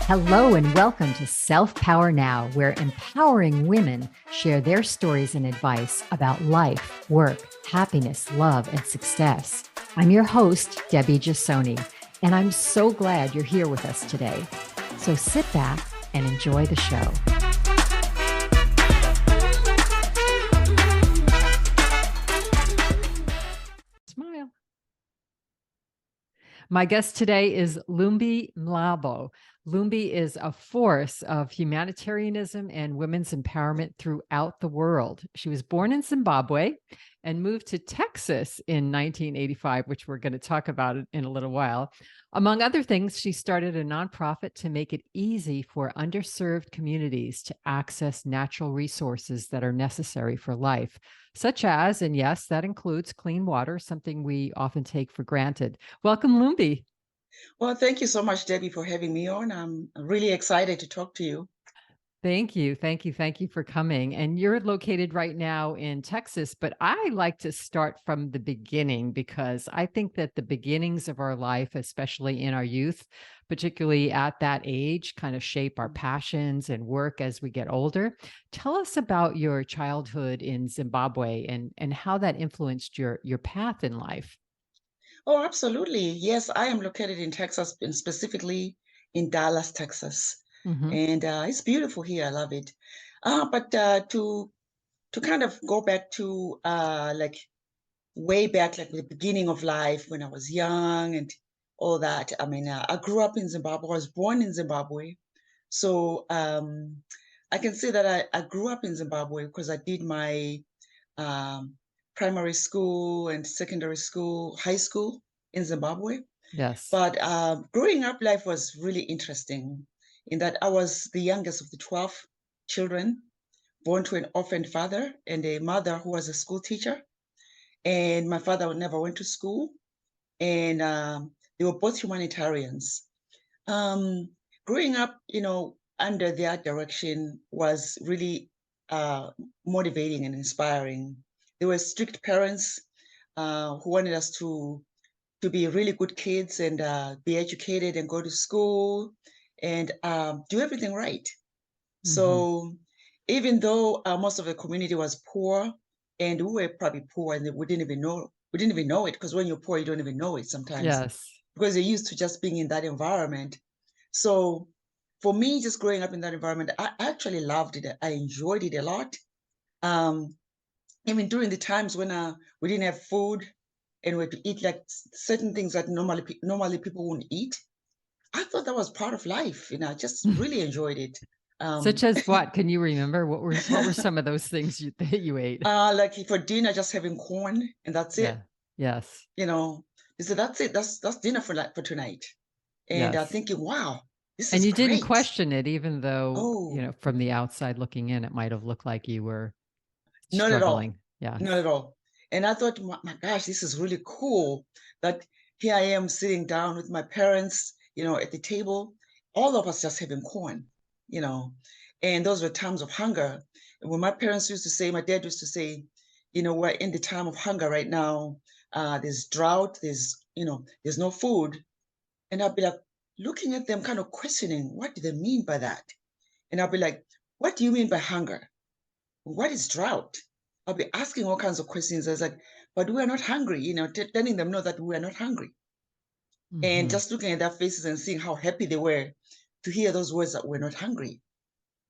Hello and welcome to Self Power Now, where empowering women share their stories and advice about life, work, happiness, love, and success. I'm your host, Debbie Jasoni, and I'm so glad you're here with us today. So sit back and enjoy the show. Smile. My guest today is Lumbie Mlambo. Lumbie is a force of humanitarianism and women's empowerment throughout the world. She was born in Zimbabwe and moved to Texas in 1985, which we're going to talk about in a little while. Among other things, she started a nonprofit to make it easy for underserved communities to access natural resources that are necessary for life, such as, and yes, that includes clean water, something we often take for granted. Welcome, Lumbie. Well, thank you so much, Debbie, for having me on. I'm really excited to talk to you. Thank you. Thank you. Thank you for coming. And you're located right now in Texas, but I like to start from the beginning because I think that the beginnings of our life, especially in our youth, particularly at that age, kind of shape our passions and work as we get older. Tell us about your childhood in Zimbabwe and how that influenced your path in life. Oh, absolutely. Yes, I am located in Texas, and specifically in Dallas, Texas. Mm-hmm. And it's beautiful here. I love it. But to kind of go back to like way back, like the beginning of life when I was young and all that. I mean, I grew up in Zimbabwe. I was born in Zimbabwe. So I can say that I grew up in Zimbabwe because I did my um, primary school and secondary school, high school in Zimbabwe. Yes. But growing up, life was really interesting in that I was the youngest of the 12 children, born to an orphaned father and a mother who was a school teacher. And my father never went to school, and they were both humanitarians. Um, Growing up, under their direction was really motivating and inspiring. They were strict parents who wanted us to be really good kids and be educated and go to school and do everything right. Mm-hmm. So even though most of the community was poor, and we were probably poor, and we didn't even know it, because when you're poor, you don't even know it sometimes Yes. because you're used to just being in that environment. So for me, just growing up in that environment, I actually loved it. I enjoyed it a lot. Um, Even during the times when we didn't have food and we had to eat like certain things that normally people wouldn't eat, I thought that was part of life. I just really enjoyed it. Such as what? Can you remember? What were some of those things that you ate? Like for dinner, just having corn and that's it. Yeah. Yes. You know, they said that's it. That's dinner for tonight. And Yes. thinking, wow, this And is you didn't great. question it, even though, Oh, from the outside looking in, it might have looked like you were not at all. struggling. Yes. Not at all. And I thought, my gosh, this is really cool that here I am sitting down with my parents, at the table, all of us just having corn, you know. And those were times of hunger. And when my parents used to say, my dad used to say, we're in the time of hunger right now. There's drought, there's no food. And I'll be like looking at them, kind of questioning, what do they mean by that? And I'll be like, what do you mean by hunger? What is drought? I'll be asking all kinds of questions. I was like, but we're not hungry, letting them know that we're not hungry. And Mm-hmm. just looking at their faces and seeing how happy they were to hear those words that we're not hungry.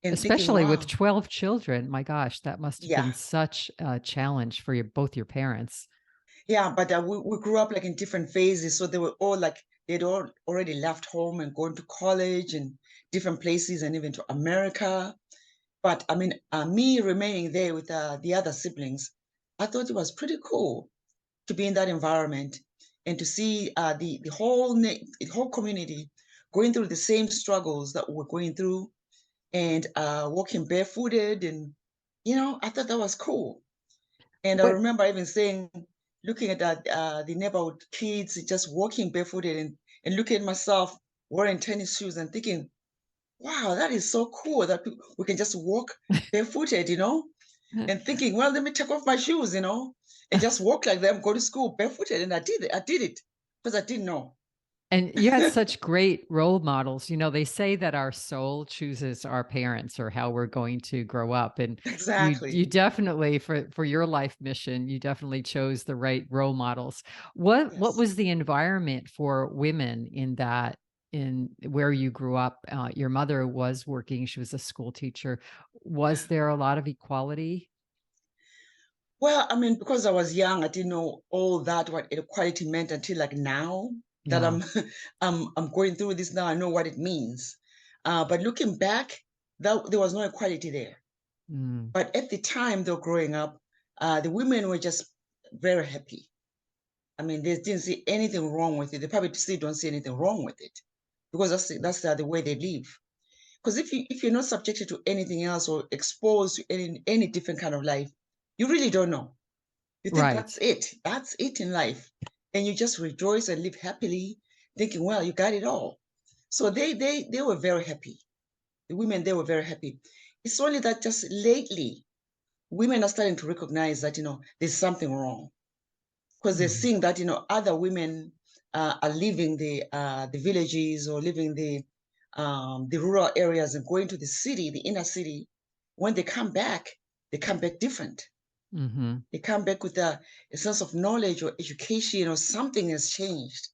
And thinking, Especially with wow, 12 children. My gosh, that must have yeah, been such a challenge for both your parents. yeah. But we grew up like in different phases. So they were all like, they'd all already left home and gone to college and different places and even to America. But I mean, me remaining there with the other siblings, I thought it was pretty cool to be in that environment and to see the whole community going through the same struggles that we're going through and walking barefooted. And I thought that was cool. And I What remember even saying, looking at the neighborhood kids just walking barefooted and looking at myself wearing tennis shoes and thinking, wow, that is so cool that we can just walk barefooted, and thinking, well, let me take off my shoes, and just walk like them, go to school barefooted. And I did it. I did it because I didn't know. And you had such great role models. You know, they say that our soul chooses our parents or how we're going to grow up. And Exactly. you definitely, for your life mission, you definitely chose the right role models. What Yes. was the environment for women in where you grew up? Your mother was working, she was a school teacher. Was there a lot of equality? Well, I mean, because I was young, I didn't know all that what equality meant until like now that Yeah. I'm going through this now. I know what it means. But looking back, that there was no equality there. Mm, But at the time they were growing up, the women were just very happy. I mean, they didn't see anything wrong with it. They probably still don't see anything wrong with it because that's the way they live. Because if you're not subjected to anything else or exposed to any different kind of life, you really don't know. You think right. that's it in life, and you just rejoice and live happily, thinking, well, you got it all. So they were very happy. The women, they were very happy. It's only that just lately women are starting to recognize that there's something wrong because they're Mhm. seeing that other women are leaving the villages or leaving the rural areas and going to the city, the inner city. When they come back different. Mhm. They come back with a sense of knowledge or education or something has changed,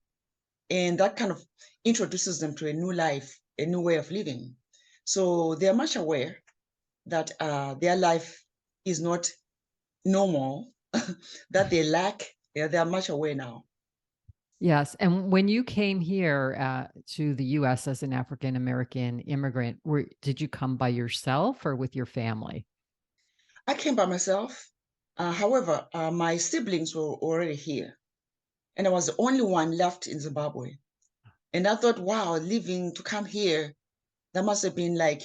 and that kind of introduces them to a new life, a new way of living. So they are much aware that their life is not normal, that they lack. Yeah, they are much aware now. Yes, and when you came here, to the US as an African American immigrant, did you come by yourself or with your family? I came by myself. However, my siblings were already here, and I was the only one left in Zimbabwe. And I thought, wow, leaving to come here, that must have been like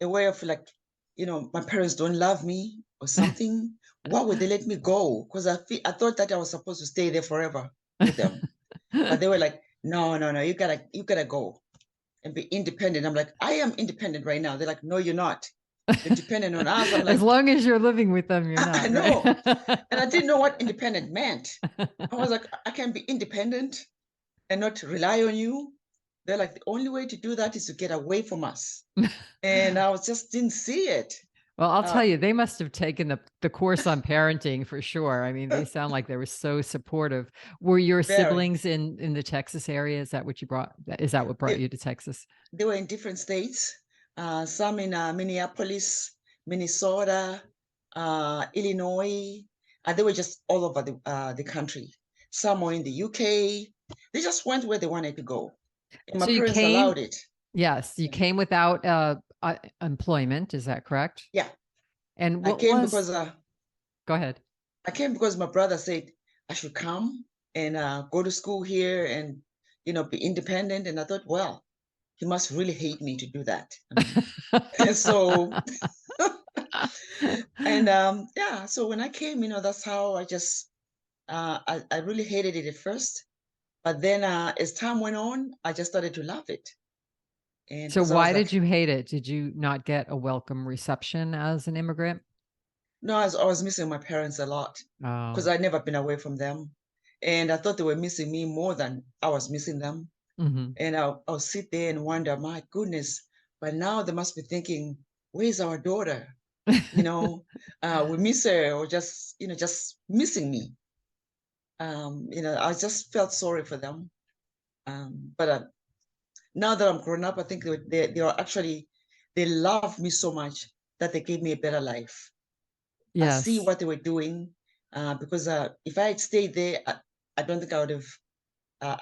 a way of like, my parents don't love me or something. Why would they let me go? Because I thought that I was supposed to stay there forever with them. But they were like, no, no, no, you gotta go and be independent. I'm like, I am independent right now. They're like, no, you're not. You're dependent on us. I'm As like, long as you're living with them, you're I not, right? know. And I didn't know what independent meant. I was like, I can be independent and not rely on you. They're like, the only way to do that is to get away from us. And I was just didn't see it. Well, I'll Uh, tell you, they must have taken the course on parenting for sure. I mean, they sound like they were so supportive. Were your very. siblings in the Texas area? Is that what brought They, you to Texas? they were in different states, some in Minneapolis, Minnesota, Illinois. They were just all over the country. Some were in the UK. They just went where they wanted to go. And my So you parents came allowed it. Yes, you Yeah. came without, employment, is that correct? Yeah. And I what came was because Go ahead. my brother said I should come and go to school here and be independent. And I thought, well, he must really hate me to do that. I mean, so and yeah, so when I came, that's how I just I really hated it at first, but then as time went on, I just started to love it, and So because I was why like, did you hate it? Did you not get a welcome reception as an immigrant? no, I was missing my parents a lot because Oh. I'd never been away from them, and I thought they were missing me more than I was missing them. Mhm. And I'll sit there and wonder, my goodness, but now they must be thinking, where's our daughter? We miss her, or just missing me. I just felt sorry for them. But now that I'm grown up, I think they are actually, they love me so much that they gave me a better life. I see Yes. what they were doing because if I had stayed there, I don't think I would have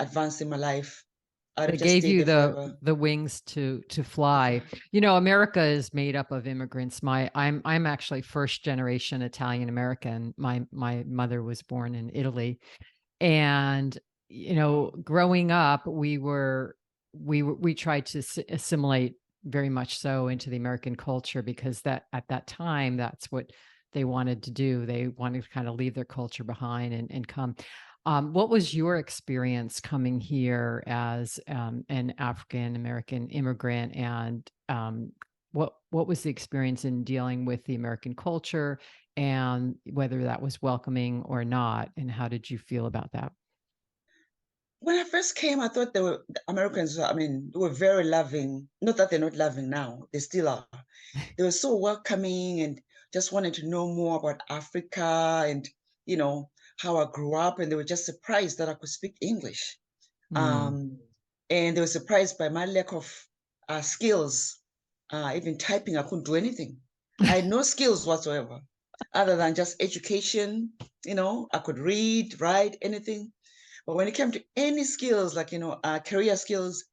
advanced in my life. I'd have They just gave stayed you there forever. the wings to fly. You know, America is made up of immigrants. I'm actually first generation Italian American. My mother was born in Italy. And, growing up, we tried to assimilate very much so into the American culture because that at that time, that's what they wanted to do. They wanted to kind of leave their culture behind and come. What was your experience coming here as an African American immigrant, and what was the experience in dealing with the American culture, and whether that was welcoming or not, and how did you feel about that? When I first came, I thought the Americans, I mean, they were very loving. Not that they're not loving now, they still are. They were so welcoming and just wanted to know more about Africa and, you know, how I grew up. And they were just surprised that I could speak English. Mm. And they were surprised by my lack of skills. Even typing, I couldn't do anything. I had no skills whatsoever, other than just education. You know, I could read, write, anything. But when it came to any skills, like, you know, career skills,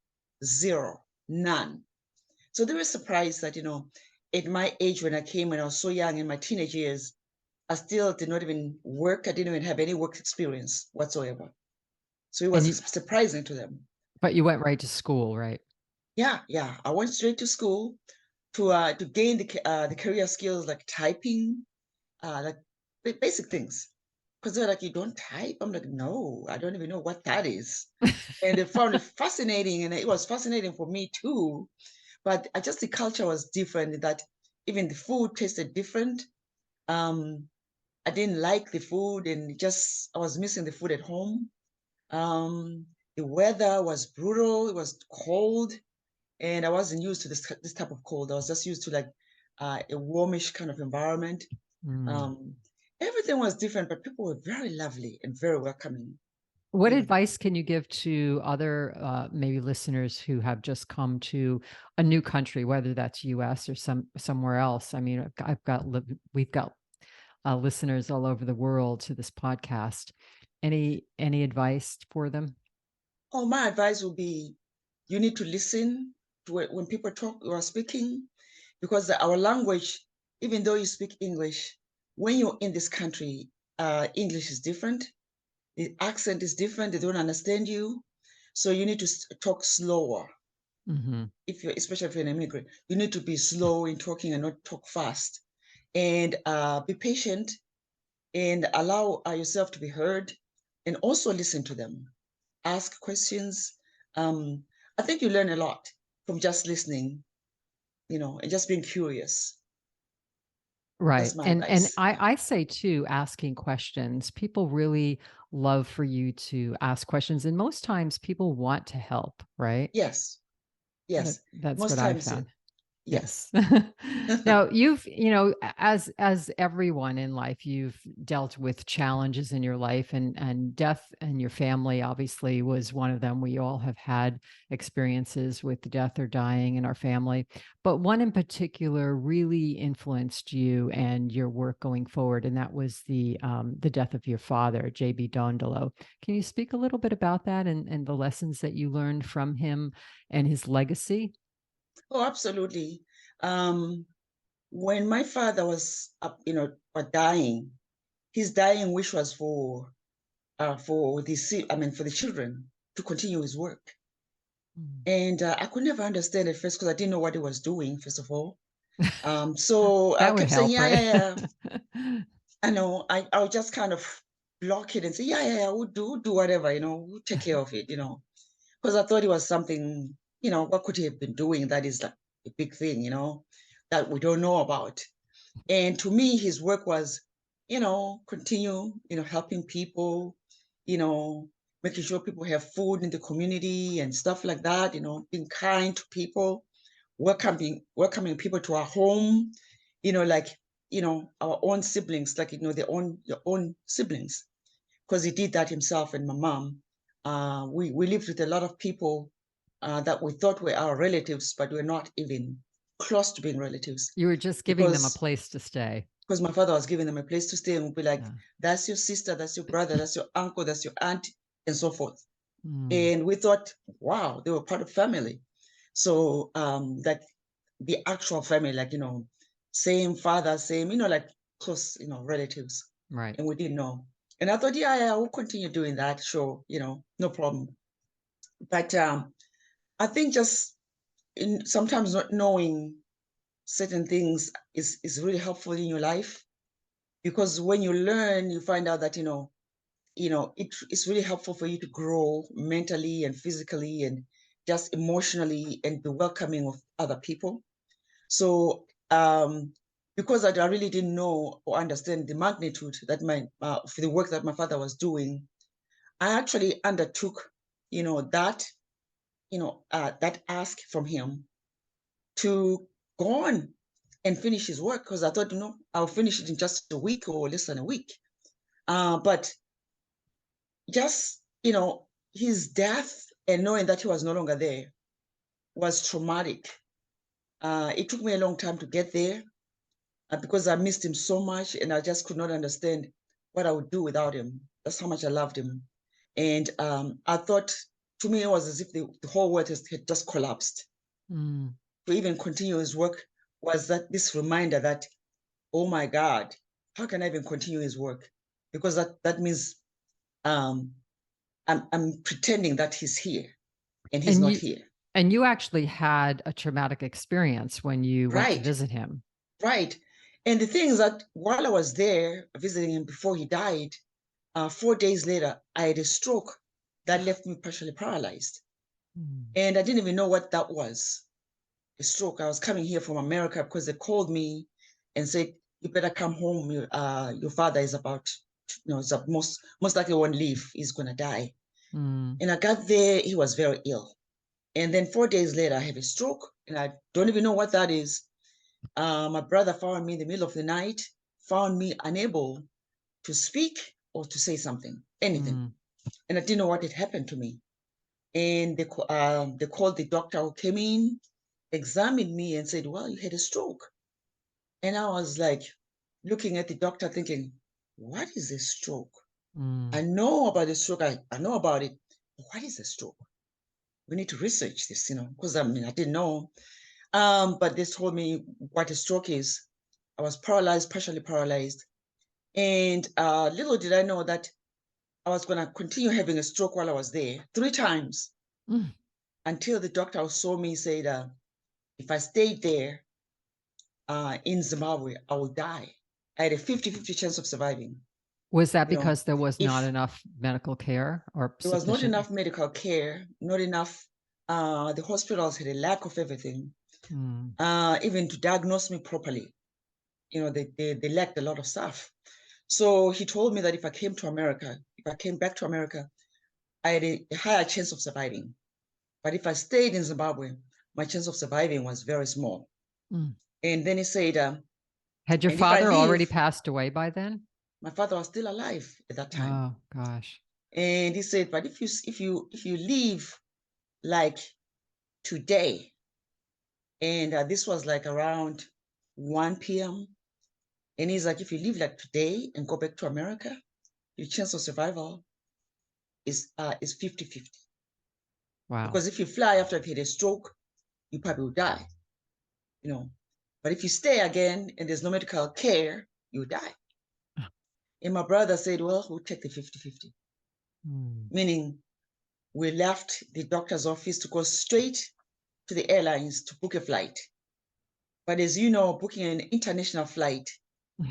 zero, none. So they were surprised that, you know, at my age when I came, when I was so young in my teenage years, I still did not even work. I didn't even have any work experience whatsoever. So it And was you, surprising to them. but you went right to school, right? Yeah. I went straight to school to gain the career skills like typing, like basic things. Because they're like, you don't type? I'm like, no, I don't even know what that is. And they found it fascinating, and it was fascinating for me too. But just the culture was different, that even the food tasted different. I didn't like the food, and just I was missing the food at home. The weather was brutal. It was cold, and I wasn't used to this type of cold. I was just used to like a warmish kind of environment. Mm. Um, Everything was different, but people were very lovely and very welcoming. What You know, advice can you give to other maybe listeners who have just come to a new country, whether that's U.S. or somewhere else? I mean, we've got listeners all over the world to this podcast. Any advice for them? oh, my advice would be, you need to listen to it when people talk or are speaking, because our language, even though you speak English, when you're in this country, English is different. The accent is different. They don't understand you. So you need to talk slower. Mm-hmm. Especially if you're an immigrant, you need to be slow in talking and not talk fast. And be patient and allow yourself to be heard, and also listen to them. Ask questions. I think you learn a lot from just listening, you know, and just being curious. Right. That's my And advice. I say too, asking questions. People really love for you to ask questions. And most times people want to help, right? Yes, yes. That's what Most I times, found. yes. Yes. Now, as everyone in life, you've dealt with challenges in your life, and death in your family obviously was one of them. We all have had experiences with death or dying in our family, but one in particular really influenced you and your work going forward, and that was the death of your father, JB Dondolo. Can you speak a little bit about that and the lessons that you learned from him and his legacy? Oh, absolutely. Um, when my father was, dying, his dying wish was for the children to continue his work. Mm. And I could never understand at first because I didn't know what he was doing, first of all. So I That would kept saying, help, yeah, right? yeah, yeah. I know. I would just kind of block it and say, yeah, we'll do whatever, we'll take care of it, because I thought it was something, what could he have been doing that is like a big thing, that we don't know about. And to me, his work was, continue, helping people, you know, making sure people have food in the community and stuff like that, being kind to people, welcoming people to our home, like, our own siblings, like, your own siblings, because he did that himself and my mom. We lived with a lot of people that we thought were our relatives, but we're not even close to being relatives You were just giving them a because place to stay. my father was giving them a place to stay and would be like, Yeah. that's your sister, that's your brother, that's your uncle, that's your aunt, and so forth. Mm. And we thought, wow, they were part of family. So like the actual family, like, same father, same, like close, relatives. Right. And we didn't know. And I thought, yeah, we'll continue doing that. Sure, no problem. But I think just sometimes not knowing certain things is really helpful in your life, because when you learn, you find out that, it's really helpful for you to grow mentally and physically and just emotionally and be welcoming of other people. So because I really didn't know or understand the magnitude that for the work that my father was doing, I actually undertook that ask from him to go on and finish his work, because I thought, I'll finish it in just a week or less than a week. But just, his death and knowing that he was no longer there was traumatic. It took me a long time to get there because I missed him so much, and I just could not understand what I would do without him. That's how much I loved him. And I thought, to me, it was as if the whole world had just collapsed. To even continue his work was this reminder that, oh my God, how can I even continue his work? Because that means I'm pretending that he's here and he's not here. And you actually had a traumatic experience when you went to visit him. Right. And the thing is that while I was there visiting him before he died, 4 days later, I had a stroke that left me partially paralyzed. And I didn't even know what that was, a stroke. I was coming here from America because they called me and said, you better come home. Your father is about, most likely won't live. He's going to die. And I got there, he was very ill. And then 4 days later, I have a stroke, and I don't even know what that is. My brother found me in the middle of the night, found me unable to speak or to say something, anything. And I didn't know what had happened to me. And they called the doctor who came in, examined me and said, well, you had a stroke. And I was like, looking at the doctor thinking, what is a stroke? I know about the stroke. I know about it. But what is a stroke? We need to research this, because I didn't know. But they told me what a stroke is. I was paralyzed, partially paralyzed. And little did I know that I was going to continue having a stroke while I was there 3 times until the doctor who saw me said, if I stayed there in Zimbabwe, I will die. I had a 50-50 chance of surviving. Was that because there was not enough medical care, or there was not enough medical care, not enough, the hospitals had a lack of everything, even to diagnose me properly. They lacked a lot of stuff. So he told me that if I came back to America, I had a higher chance of surviving. But if I stayed in Zimbabwe, my chance of surviving was very small. And then he said, had your father already passed away by then? My father was still alive at that time. Oh gosh. And he said, but if you leave like today, and this was like around 1 p.m. And he's like, if you leave like today and go back to America, your chance of survival is 50-50. Wow. Because if you fly after you've had a stroke, you probably will die. But if you stay again and there's no medical care, you die. And my brother said, well, we'll take the 50-50. Meaning we left the doctor's office to go straight to the airlines to book a flight. But as you know, booking an international flight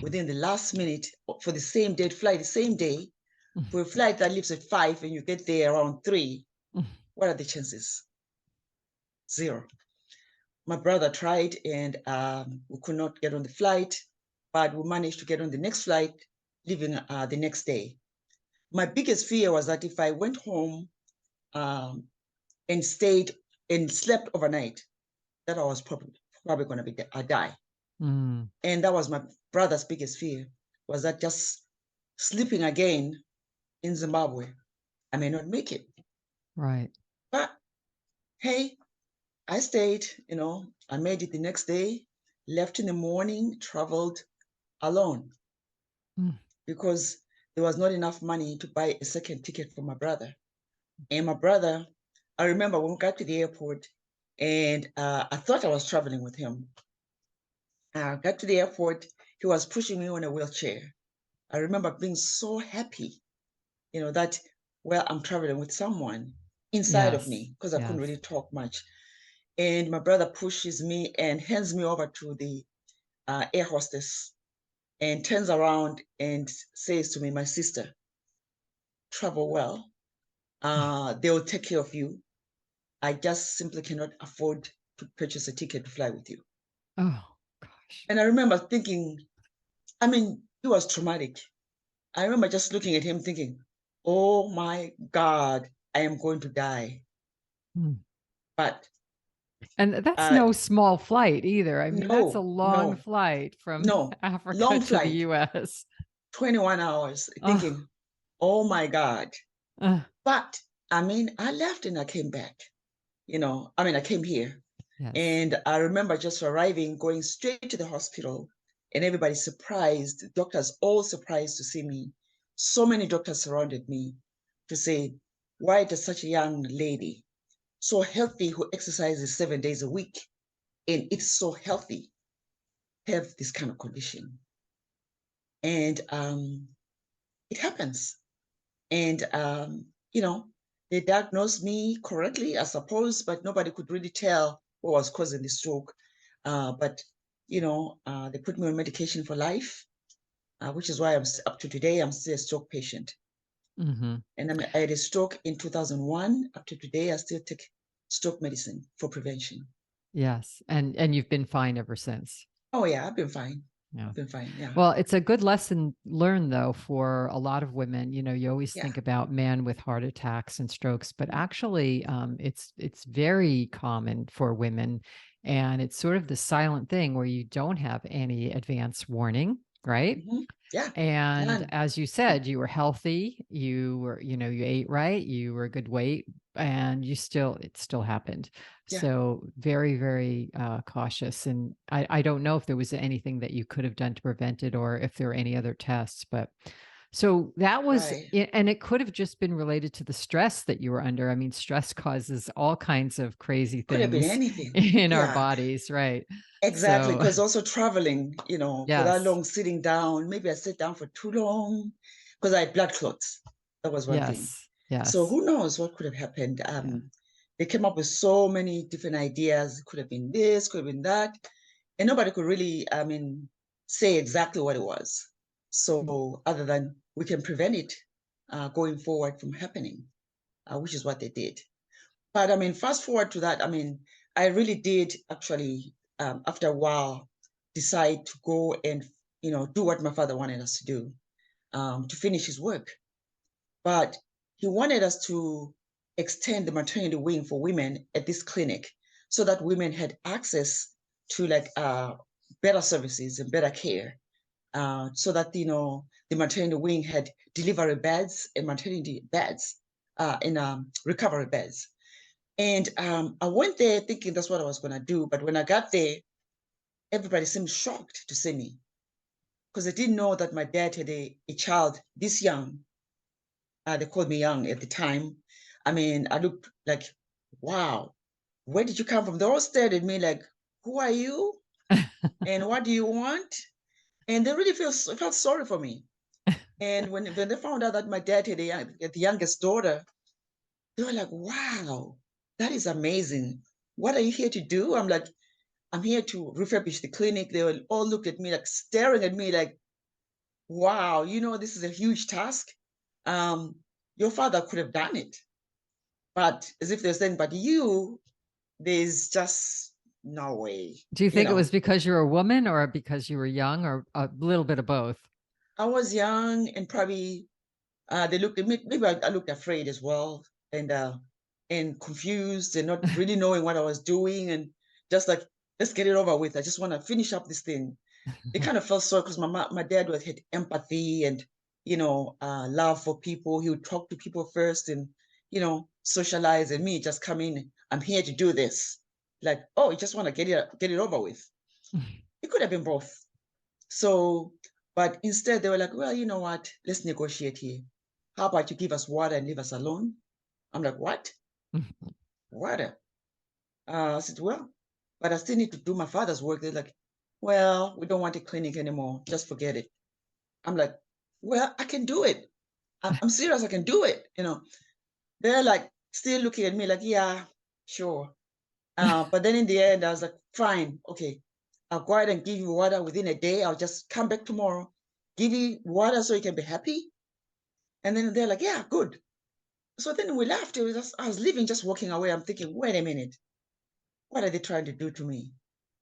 within the last minute for the same date flight, the same day, for a flight that leaves at 5 and you get there around 3, what are the chances? 0. My brother tried and we could not get on the flight, but we managed to get on the next flight, leaving the next day. My biggest fear was that if I went home and stayed and slept overnight, that I was probably going to die. And that was my brother's biggest fear, was that just sleeping again in Zimbabwe, I may not make it. Right. But hey, I stayed, I made it the next day, left in the morning, traveled alone because there was not enough money to buy a second ticket for my brother. And my brother, I remember when we got to the airport and I thought I was traveling with him. I got to the airport, he was pushing me on a wheelchair. I remember being so happy, that, well, I'm traveling with someone inside of me, because I couldn't really talk much. And my brother pushes me and hands me over to the air hostess and turns around and says to me, my sister, travel well. They will take care of you. I just simply cannot afford to purchase a ticket to fly with you. Oh, gosh. And I remember thinking, it was traumatic. I remember just looking at him thinking, oh my God, I am going to die. Mm. But And that's no small flight either. I mean, that's a no, long no, flight from no, Africa long to the flight, US. 21 hours, Oh, thinking, oh my God. uh, But I mean, I left and I came back. I came here. yes. And I remember just arriving, going straight to the hospital, and everybody surprised, doctors all surprised to see me. So many doctors surrounded me to say, why does such a young lady, so healthy, who exercises 7 days a week, and it's so healthy, have this kind of condition? And it happens. And, they diagnosed me correctly, I suppose, but nobody could really tell what was causing the stroke. But they put me on medication for life, which is why up to today, I'm still a stroke patient. Mm-hmm. And I had a stroke in 2001. Up to today, I still take stroke medicine for prevention. Yes. And you've been fine ever since. Oh yeah, I've been fine. Yeah. I've been fine. Yeah. Well, it's a good lesson learned, though, for a lot of women. You always Yeah. think about men with heart attacks and strokes, but actually, it's very common for women, and it's sort of the silent thing where you don't have any advance warning, right? Mm-hmm. Yeah. And None. as you said, you were healthy, you were, you ate right, you were a good weight, and it still happened. Yeah. So very, very cautious. And I don't know if there was anything that you could have done to prevent it or if there were any other tests, but so that was, Right. and it could have just been related to the stress that you were under. I mean, stress causes all kinds of crazy Could have been things anything. in our Yeah. bodies, right? Exactly, So, because also traveling, for that yes, long, sitting down, maybe I sat down for too long because I had blood clots. That was one thing. yes, So yes. who knows what could have happened? Yeah. They came up with so many different ideas. It could have been this, could have been that, and nobody could really, say exactly what it was. So other than we can prevent it going forward from happening, which is what they did. But fast forward to that, I really did actually, after a while, decide to go and, do what my father wanted us to do, to finish his work. But he wanted us to extend the maternity wing for women at this clinic so that women had access to better services and better care, so that, the maternity wing had delivery beds and maternity beds, and recovery beds. And I went there thinking that's what I was going to do. But when I got there, everybody seemed shocked to see me because they didn't know that my dad had a child this young. They called me young at the time. I looked like, wow, where did you come from? They all stared at me like, who are you? And what do you want? And they really felt sorry for me. And when they found out that my dad had the youngest daughter, they were like, wow, that is amazing. What are you here to do? I'm like, I'm here to refurbish the clinic. They will all look at me like staring at me like, wow, this is a huge task. Your father could have done it. But as if they're saying, but there's just no way, Do you think it was because you're a woman or because you were young or a little bit of both? I was young and probably they looked at me, maybe I looked afraid as well, and confused and not really knowing what I was doing, and just like, let's get it over with. I just want to finish up this thing. They kind of felt sorry because my dad had empathy and love for people. He would talk to people first and socialize, and me just come in. I'm here to do this. Like, oh, you just want to get it over with. It could have been both. So, but instead they were like, well, you know what? Let's negotiate here. How about you give us water and leave us alone? I'm like, what? Water? I said, well, but I still need to do my father's work. They're like, well, we don't want a clinic anymore. Just forget it. I'm like, well, I can do it. I'm serious. I can do it. They're like still looking at me like, yeah, sure. But then in the end, I was like, fine, okay. I'll go ahead and give you water within a day. I'll just come back tomorrow, give you water so you can be happy. And then they're like, yeah, good. So then we left. I was leaving, just walking away. I'm thinking, wait a minute. What are they trying to do to me?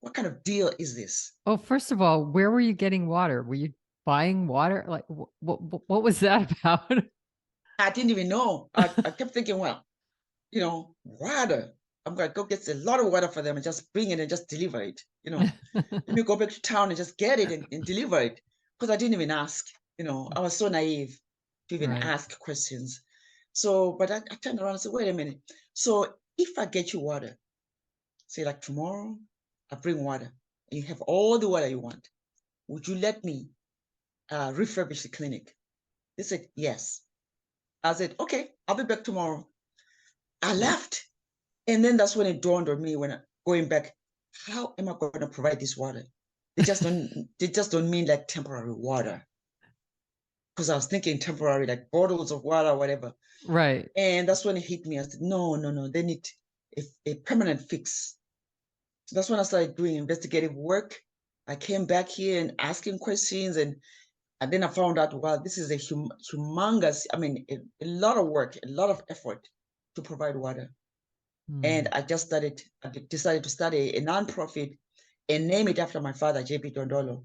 What kind of deal is this? Well, first of all, where were you getting water? Were you buying water? Like, what was that about? I didn't even know. I kept thinking, well, water. I'm going to go get a lot of water for them and just bring it and just deliver it. Let me go back to town and just get it and deliver it. Because I didn't even ask. I was so naive to even Right. ask questions. So, but I turned around and said, wait a minute. So if I get you water, say like tomorrow, I bring water, and you have all the water you want, would you let me refurbish the clinic? They said, yes. I said, okay, I'll be back tomorrow. I left. And then that's when it dawned on me when going back, how am I going to provide this water? They just don't mean like temporary water. Because I was thinking temporary, like bottles of water or whatever. Right. And that's when it hit me. I said, no, they need a permanent fix. So that's when I started doing investigative work. I came back here and asking questions, and then I found out, wow, this is a humongous, a lot of work, a lot of effort to provide water. And I decided to start a nonprofit and name it after my father, JB Dondolo,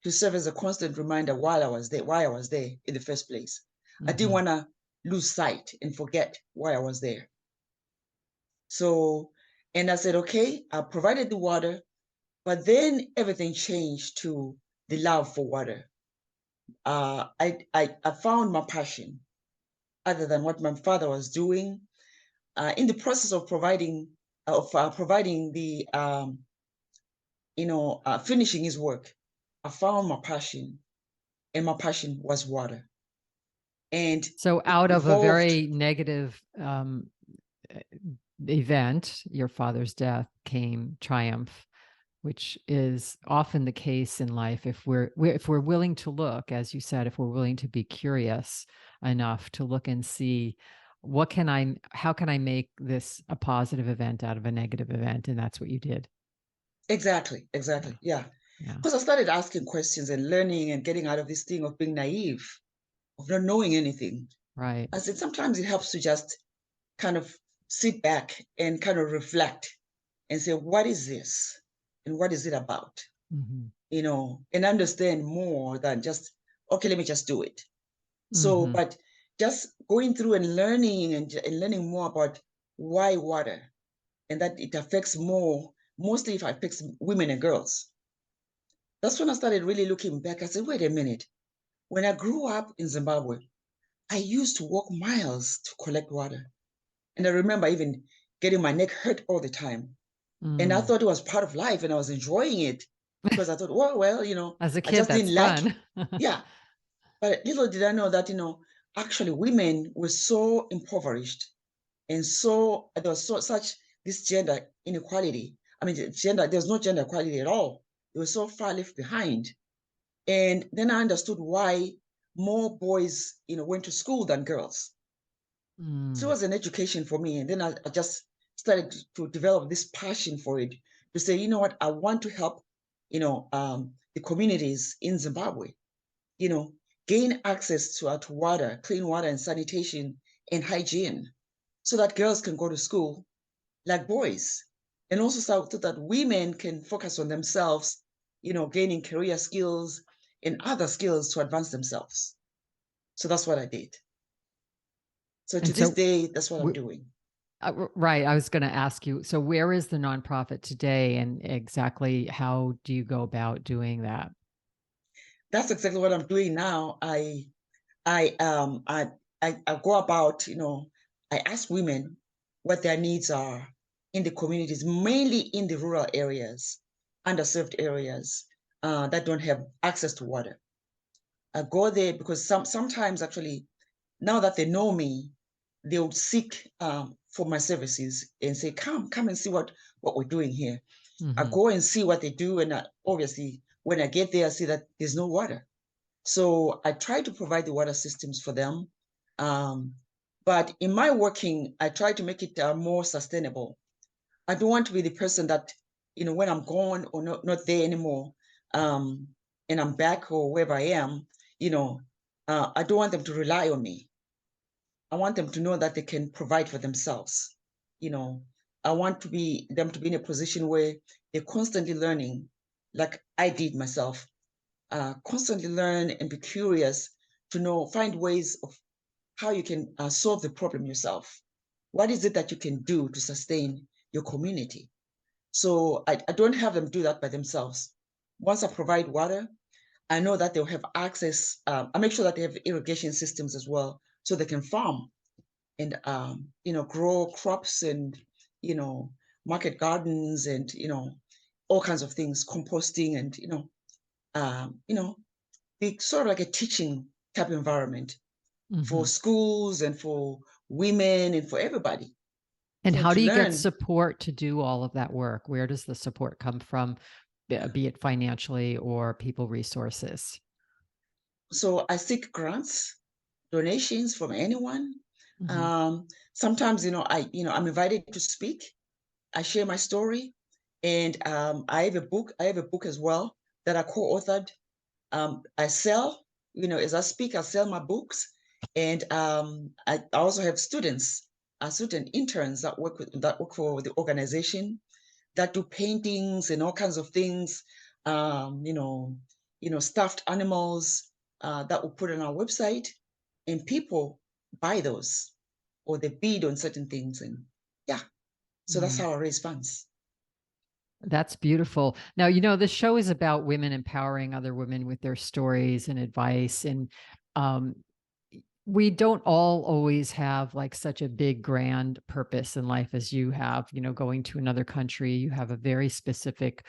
to serve as a constant reminder why I was there in the first place. I didn't want to lose sight and forget why I was there. So, and I said, okay, I provided the water, but then everything changed to the love for water. I found my passion other than what my father was doing. In the process of providing the finishing his work, I found my passion, and my passion was water. And so it out of a evolved. very negative event, your father's death, came triumph, which is often the case in life. If we're willing to look, as you said, if we're willing to be curious enough to look and see how can I make this a positive event out of a negative event? And that's what you did. Exactly. Yeah. Because I started asking questions and learning and getting out of this thing of being naive, of not knowing anything. Right. I said, sometimes it helps to just kind of sit back and kind of reflect and say, what is this? And what is it about? And understand more than just, okay, let me just do it. So, but just going through and learning and learning more about why water, and that it affects mostly if it affects women and girls. That's when I started really looking back. I said, wait a minute. When I grew up in Zimbabwe, I used to walk miles to collect water. And I remember even getting my neck hurt all the time. And I thought it was part of life, and I was enjoying it because I thought, well, as a I kid, just that's didn't like fun. it. Yeah. But little did I know that, actually women were so impoverished, and so there was such this gender inequality. There's no gender equality at all. They were so far left behind. And then I understood why more boys, went to school than girls. So it was an education for me. And then I just started to develop this passion for it, to say, you know what, I want to help, the communities in Zimbabwe, gain access to water, clean water and sanitation and hygiene, so that girls can go to school like boys. And also so that women can focus on themselves, gaining career skills and other skills to advance themselves. So that's what I did. So to this day, that's what I'm doing. Right. I was going to ask you, so where is the nonprofit today, and exactly how do you go about doing that? That's exactly what I'm doing now. I go about, I ask women what their needs are in the communities, mainly in the rural areas, underserved areas that don't have access to water. I go there because sometimes actually, now that they know me, they'll seek for my services and say, come and see what we're doing here. I go and see what they do, and obviously when I get there, I see that there's no water. So I try to provide the water systems for them. But in my working, I try to make it more sustainable. I don't want to be the person that, when I'm gone or not there anymore, and I'm back or wherever I am, I don't want them to rely on me. I want them to know that they can provide for themselves. I want them to be in a position where they're constantly learning, like I did myself. Constantly learn and be curious to find ways of how you can solve the problem yourself. What is it that you can do to sustain your community? So I don't have them do that by themselves. Once I provide water, I know that they'll have access. I make sure that they have irrigation systems as well, so they can farm and grow crops and market gardens and all kinds of things, composting and be sort of like a teaching type environment for schools and for women and for everybody. And how To do you get learn. support to do all of that work? Where does the support come from, be it financially or people resources? So I seek grants, donations from anyone. Mhm. Sometimes, I'm invited to speak. I share my story, and I have a book. I have a book as well that I co-authored. I sell, as I speak, I sell my books, and I also have student interns that work for the organization, that do paintings and all kinds of things. Stuffed animals that we put on our website, and people buy those, or they bid on certain things, and yeah. So that's Mm. how I raise funds. That's beautiful. Now, this show is about women empowering other women with their stories and advice. And um, we don't all always have like such a big, grand purpose in life as you have, going to another country. You have a very specific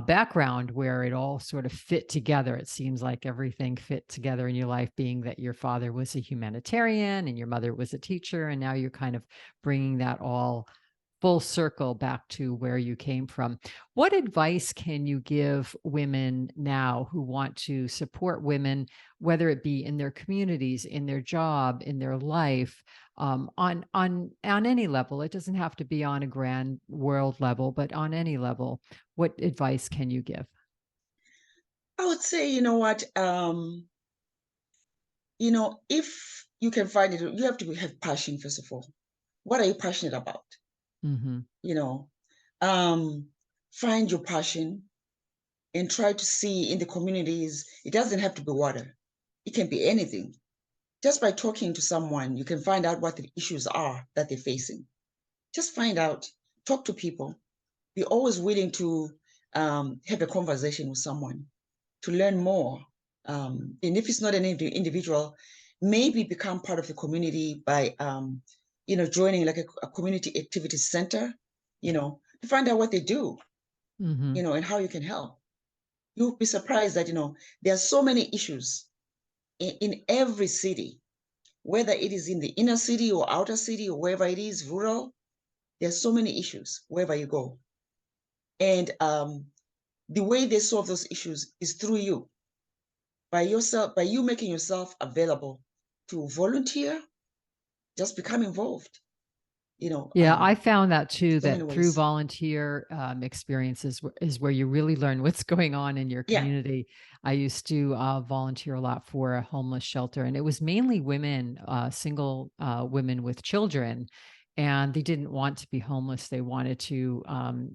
background where it all sort of fit together. It seems like everything fit together in your life, being that your father was a humanitarian and your mother was a teacher. And now you're kind of bringing that all full circle back to where you came from. What advice can you give women now who want to support women, whether it be in their communities, in their job, in their life, on any level? It doesn't have to be on a grand world level, but on any level. What advice can you give? I would say, if you can find it, you have to have passion, first of all. What are you passionate about? Hmm. You know, um, find your passion and try to see in the communities. It doesn't have to be water. It can be anything. Just by talking to someone, you can find out what the issues are that they're facing. Just find out, talk to people. Be always willing to have a conversation with someone to learn more. And if it's not an individual, maybe become part of the community by, joining like a community activity center, to find out what they do, Hmm. and how you can help. You'll be surprised that, there are so many issues in every city, whether it is in the inner city or outer city or wherever it is, rural, there's so many issues wherever you go. And the way they solve those issues is through you, by you making yourself available to volunteer, just become involved, Yeah, I found that too, so many that through ways. volunteer experiences is where you really learn what's going on in your Yeah. community. I used to volunteer a lot for a homeless shelter, and it was mainly women, single women with children, and they didn't want to be homeless. They wanted to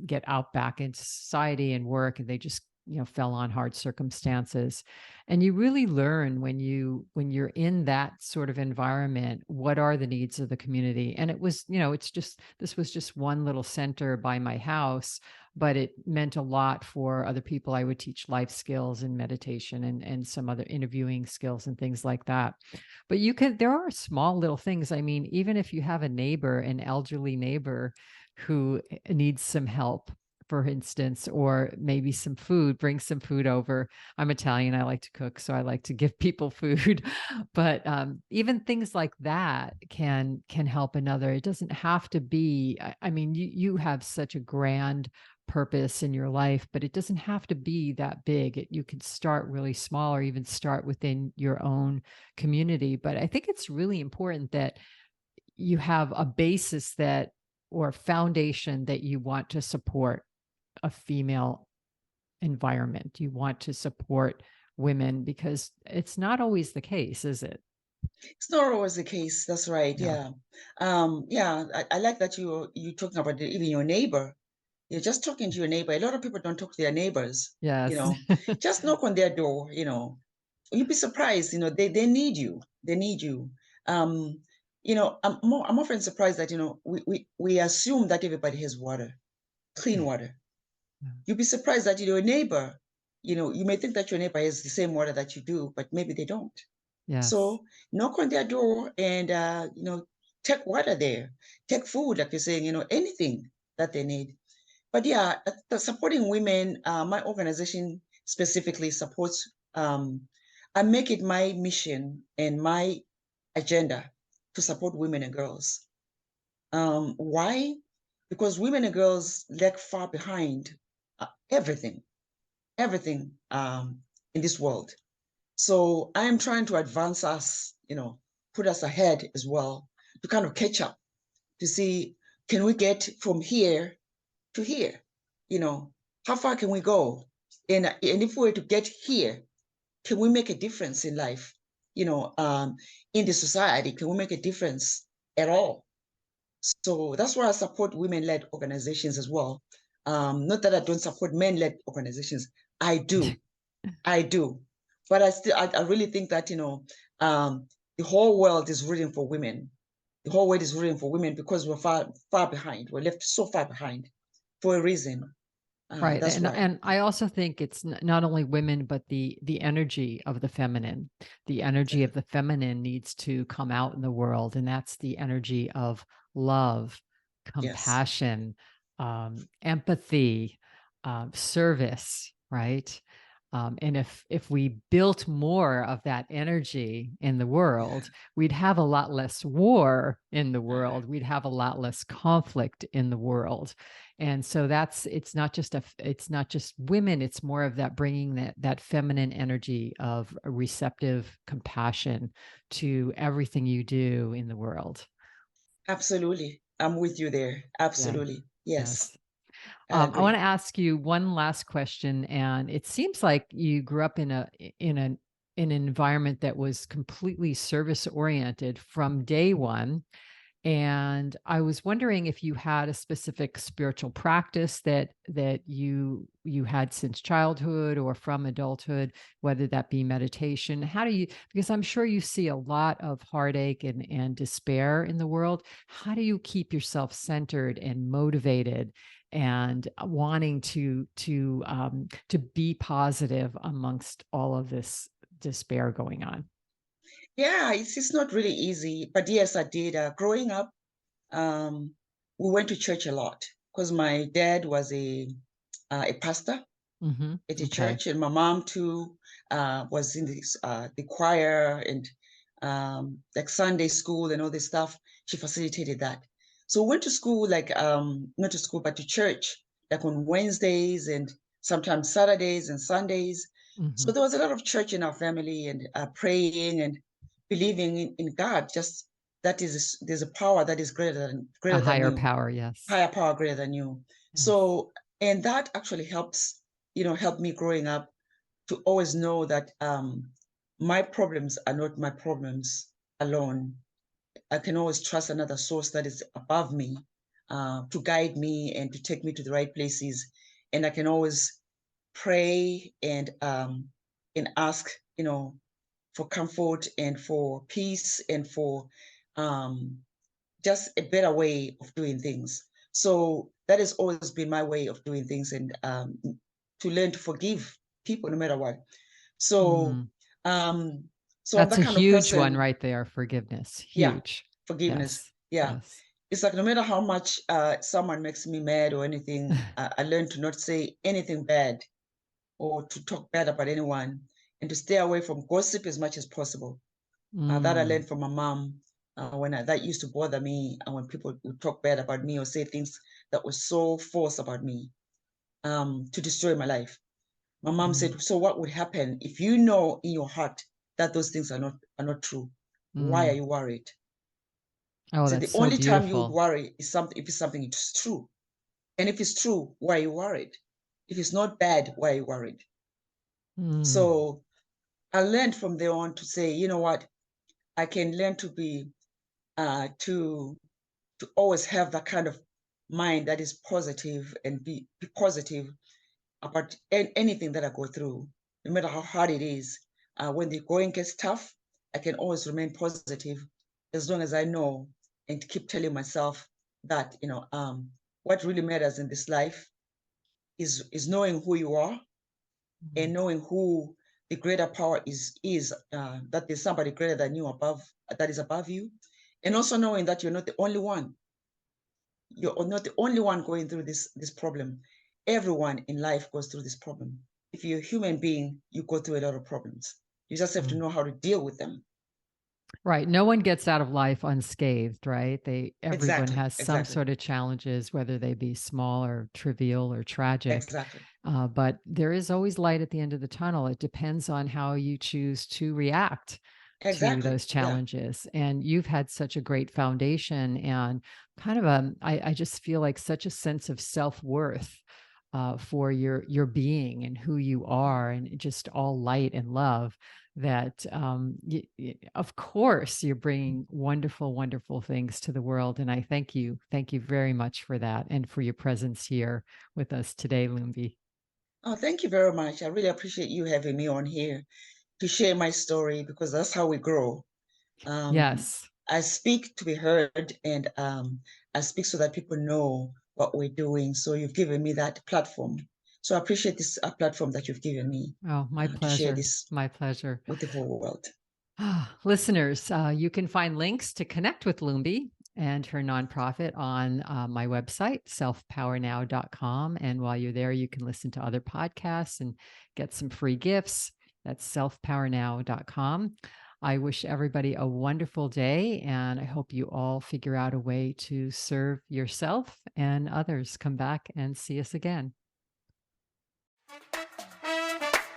get out back into society and work, and they just fell on hard circumstances. And you really learn when you're in that sort of environment, what are the needs of the community. And it was, this was just one little center by my house, but it meant a lot for other people. I would teach life skills and meditation and some other interviewing skills and things like that. But there are small little things. I mean, even if you have a neighbor, an elderly neighbor who needs some help, for instance, or maybe some food, bring some food over. I'm Italian. I like to cook, so I like to give people food. But even things like that can help another. It doesn't have to be. I mean, you have such a grand purpose in your life, but it doesn't have to be that big. You can start really small, or even start within your own community. But I think it's really important that you have a basis that, or foundation, that you want to support a female environment. You want to support women, because it's not always the case, is it? It's not always the case. That's right. Yeah. Yeah. Yeah. I like that you talking about even your neighbor. You're just talking to your neighbor. A lot of people don't talk to their neighbors, Yes. just knock on their door, you'd be surprised, they need you. They need you. You know, I'm often surprised that, you know, we assume that everybody has water, clean water. Yeah. You'd be surprised that your neighbor, you know, you may think that your neighbor has the same water that you do, but maybe they don't. Yes. So knock on their door and, you know, take water there, take food, like you're saying, you know, anything that they need. But yeah, supporting women, my organization specifically supports, I make it my mission and my agenda to support women and girls. Why? Because women and girls lag far behind everything in this world. So I am trying to advance us, you know, put us ahead as well to kind of catch up to see, can we get from here to here? You know, how far can we go? And if we were to get here, can we make a difference in life? You know, in the society, can we make a difference at all? So that's why I support women-led organizations as well. Not that I don't support men-led organizations. I do. I do. But I really think that, you know, the whole world is rooting for women. The whole world is rooting for women because we're far behind. We're left so far behind for a reason. Right. That's why. And I also think it's not only women, but the energy of the feminine. The energy of the feminine needs to come out in the world. And that's the energy of love, Yes. compassion, empathy, service, right? And if we built more of that energy in the world, we'd have a lot less war in the world. We'd have a lot less conflict in the world. And so it's not just women, it's more of that, bringing that feminine energy of receptive compassion to everything you do in the world. Absolutely. I'm with you there. Absolutely. Yes. Yes. I I want agree. to ask you one last question, and it seems like you grew up in an environment that was completely service oriented from day one. And I was wondering if you had a specific spiritual practice that you had since childhood or from adulthood, whether that be meditation. How do you, because I'm sure you see a lot of heartache and despair in the world. How do you keep yourself centered and motivated and wanting to be positive amongst all of this despair going on? Yeah, it's not really easy, but yes, I did. Growing up, we went to church a lot because my dad was a pastor Mm-hmm. at a Okay. church, and my mom too was in the choir and like Sunday school and all this stuff. She facilitated that. So we went to school, like not to school, but to church, like on Wednesdays and sometimes Saturdays and Sundays. Mm-hmm. So there was a lot of church in our family and praying and believing in God. Just that is, there's a power that is A greater than higher you, power, yes. higher power greater than you. Yes. So, and that actually helps, you know, help me growing up to always know that my problems are not my problems alone. I can always trust another source that is above me to guide me and to take me to the right places. And I can always pray and ask, you know, for comfort and for peace and for um, just a better way of doing things. So that has always been my way of doing things, and to learn to forgive people no matter what. So, Mm. um, so I'm That's that a kind of huge one person. right there, forgiveness. Yeah, Huge. forgiveness. Yes. Yeah, Yes. it's like no matter how much someone makes me mad or anything, I learn to not say anything bad or to talk bad about anyone, and to stay away from gossip as much as possible. That I Mm. learned from my mom that used to bother me, and when people would talk bad about me or say things that were so false about me to destroy my life. My mom Mm. said, "So what would happen if you know in your heart that those things are not true? Why are Mm. you worried?" Oh, So that's the so only time you would beautiful. worry is if it's something it's true, and if it's true, why are you worried? If it's not bad, why are you worried? Mm. So I learned from there on to say, you know what, I can learn to be to always have that kind of mind that is positive and be positive about anything that I go through, no matter how hard it is. When the going gets tough, I can always remain positive as long as I know and keep telling myself that, what really matters in this life is knowing who you are and knowing who the greater power is that there's somebody greater than you that is above you. And also knowing that you're not the only one. You're not the only one going through this problem. Everyone in life goes through this problem. If you're a human being, you go through a lot of problems. You just have to know how to deal with them. Right. No one gets out of life unscathed, right? Everyone has some Exactly. sort of challenges, whether they be small or trivial or tragic. Exactly. But there is always light at the end of the tunnel. It depends on how you choose to react to those challenges. Yeah. And you've had such a great foundation and kind of I just feel like such a sense of self-worth for your being and who you are, and just all light and love, that of course you're bringing wonderful, wonderful things to the world. And I thank you very much for that and for your presence here with us today, Lumbie. Oh, thank you very much. I really appreciate you having me on here to share my story, because that's how we grow. Yes. I speak to be heard, and I speak so that people know what we're doing. So you've given me that platform. So I appreciate this platform that you've given me. Oh, my pleasure. To share this my pleasure with the whole world. Listeners, you can find links to connect with Lumbie and her nonprofit on my website, selfpowernow.com. And while you're there, you can listen to other podcasts and get some free gifts. That's selfpowernow.com. I wish everybody a wonderful day, and I hope you all figure out a way to serve yourself and others. Come back and see us again.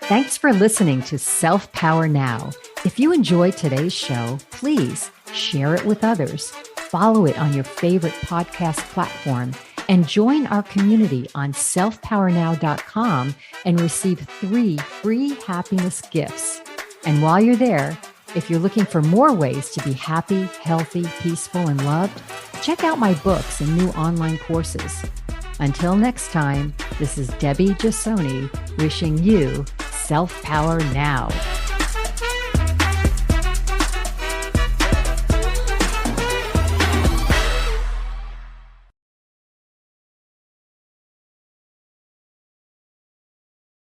Thanks for listening to Self Power Now. If you enjoyed today's show, please share it with others, follow it on your favorite podcast platform, and join our community on selfpowernow.com and receive 3 free happiness gifts. And while you're there, if you're looking for more ways to be happy, healthy, peaceful, and loved, check out my books and new online courses. Until next time, this is Debbie Jasoni wishing you self-power now.